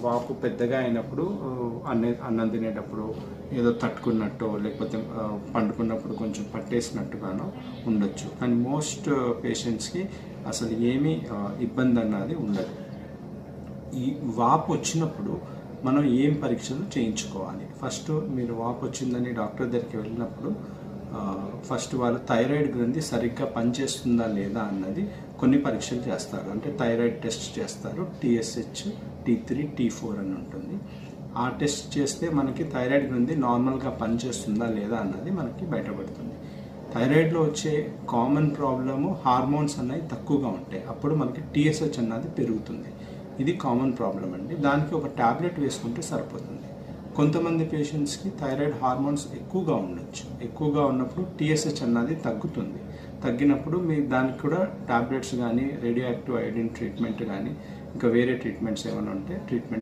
వాపు పెద్దగా అయినప్పుడు అన్నం తినేటప్పుడు ఏదో తట్టుకున్నట్టు లేకపోతే పండుకున్నప్పుడు కొంచెం పట్టేసినట్టుగానో ఉండొచ్చు. కానీ మోస్ట్ పేషెంట్స్కి అసలు ఏమీ ఇబ్బంది అన్నది ఉండదు. ఈ వాపు వచ్చినప్పుడు మనం ఏం పరీక్షలు చేయించుకోవాలి? ఫస్ట్ మీరు వాపు వచ్చిందని డాక్టర్ దగ్గరికి వెళ్ళినప్పుడు ఫస్ట్ వాళ్ళు థైరాయిడ్ గ్రంథి సరిగ్గా పనిచేస్తుందా లేదా అన్నది కొన్ని పరీక్షలు చేస్తారు. అంటే థైరాయిడ్ టెస్ట్ చేస్తారు. TSH, T3, T4 అని ఉంటుంది. ఆ టెస్ట్ చేస్తే మనకి థైరాయిడ్ గ్రంథి నార్మల్గా పనిచేస్తుందా లేదా అన్నది మనకి బయటపడుతుంది. థైరాయిడ్లో వచ్చే కామన్ ప్రాబ్లము హార్మోన్స్ అన్నవి తక్కువగా ఉంటాయి. అప్పుడు మనకి TSH అన్నది పెరుగుతుంది. ఇది కామన్ ప్రాబ్లం అండి. దానికి ఒక ట్యాబ్లెట్ వేసుకుంటే సరిపోతుంది. కొంతమంది పేషెంట్స్కి థైరాయిడ్ హార్మోన్స్ ఎక్కువగా ఉండొచ్చు. ఎక్కువగా ఉన్నప్పుడు TSH అన్నది తగ్గుతుంది. తగ్గినప్పుడు మీరు దానికి కూడా ట్యాబ్లెట్స్ కానీ రేడియో యాక్టివ్ అయోడిన్ ట్రీట్మెంట్ కానీ ఇంకా వేరే ట్రీట్మెంట్స్ ఏమైనా ఉంటే ట్రీట్మెంట్